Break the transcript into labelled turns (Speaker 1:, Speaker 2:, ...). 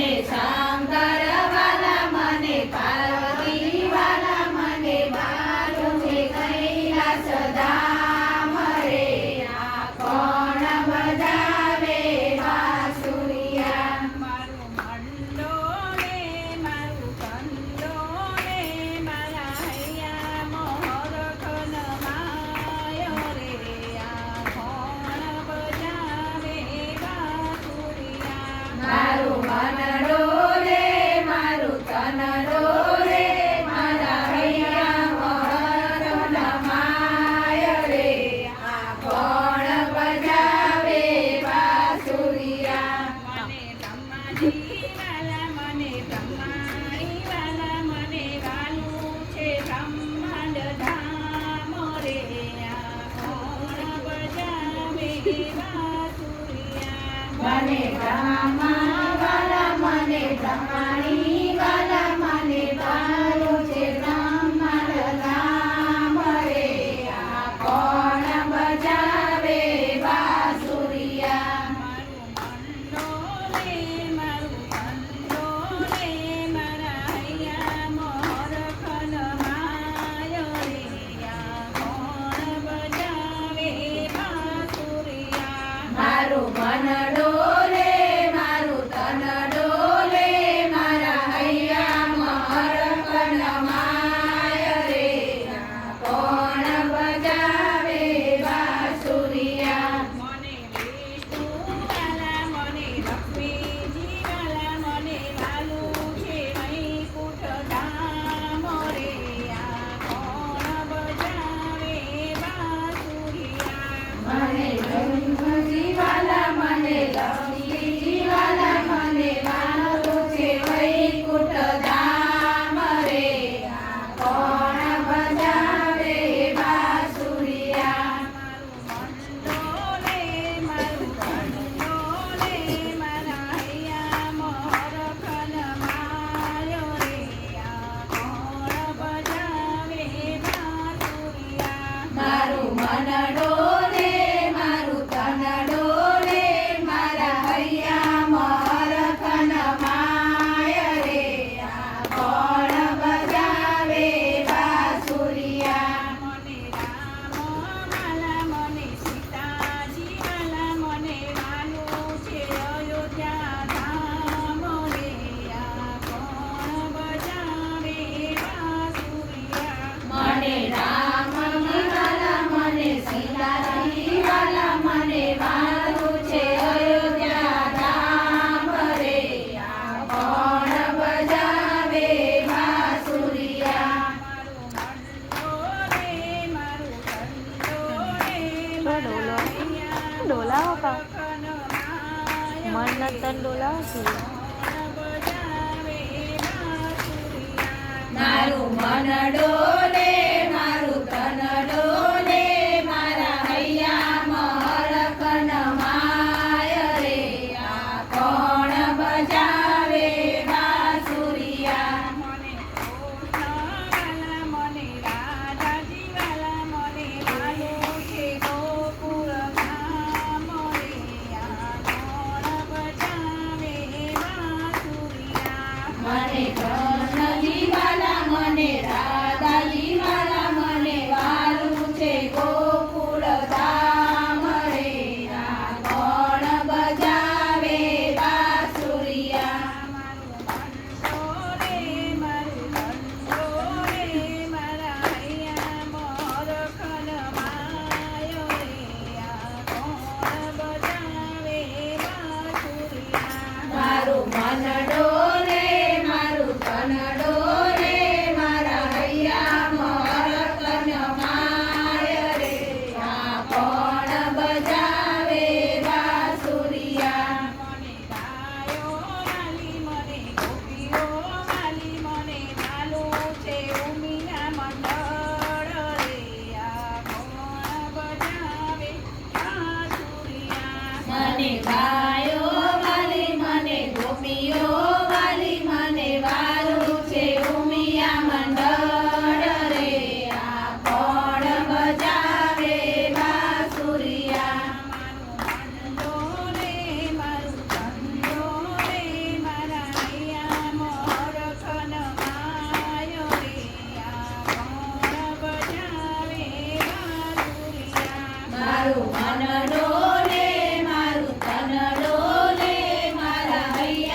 Speaker 1: મને શંકર વાલા મને પાર્વતી વાલા મને વાલું છે કૈલાસ ધામ રે આ કોણ બજાવે બાંસુરિયા
Speaker 2: મારું મંડોળે મારું કંડોળે મારા હૈયા મોર ખનમાયો રે આ કોણ બજાવે બાંસુરિયા
Speaker 1: મારું મન ડોલે મારું તન ડોલે મારા હૈયા મોર ખનમાય રે આ કોણ બજાવે બાંસુરિયા
Speaker 2: મને બ્રહ્માજી વાલા મને બ્રહ્માણી વાલા મને વાલું છે બ્રહ્માંડ ધામ રે આ કોણ બજાવે બાંસુરિયા
Speaker 1: મને બ્રહ્મા વાલા મને બ્રહ્માણી વાલા મને વાલું છે બ્રહ્માંડ ધામ રે આ કોણ બજાવે બાંસુરિયા
Speaker 2: મારું કંડોલે મારા હૈયા મોર ખનમાયો રે આ કોણ બજાવે બાંસુરિયા
Speaker 1: મારું મન ડોલે મારું તન ડોલે મારા હૈયા મોર ખનમાય રે આ કોણ બજાવે બાંસુરિયા
Speaker 2: મને વિષ્ણુ વાલા મને લક્ષ્મીજી વાલા મને વાલું છે વૈકુંઠ ધામ રે આ કોણ બજાવે બાંસુરિયા
Speaker 1: મને બ્રહ્મજી વાલા મને લક્ષ્મીજી વાલા મને વાલું છે વૈકુંઠ ધામ રે આ કોણ બજાવે બાંસુરિયા
Speaker 2: મારું કંડોલે મારા હૈયા મોર ખનમાયો રે આ કોણ બજાવે બાંસુરિયા
Speaker 1: મારું મન ડોલે મારું તન ડોલે મારા હૈયા મોર ખનમાય રે આ કોણ બજાવે બાંસુરિયા
Speaker 2: મને રામ વાલા મને સીતાજી વાલા મને વાલું છે અયોધ્યા ધામ રે આ કોણ બજાવે બાંસુરિયા
Speaker 1: મને રામજી વાલા મને સીતાજી વાલા મને વાલું છે અયોધ્યા ધામ રે આ કોણ બજાવે બાંસુરિયા
Speaker 2: મારું કંડોલે
Speaker 3: ડોલાવો કા
Speaker 2: ખનમાયો
Speaker 3: મન તન ડોલાવો છે
Speaker 2: બજાવે બાંસુરિયા
Speaker 1: મારું મન ડોલે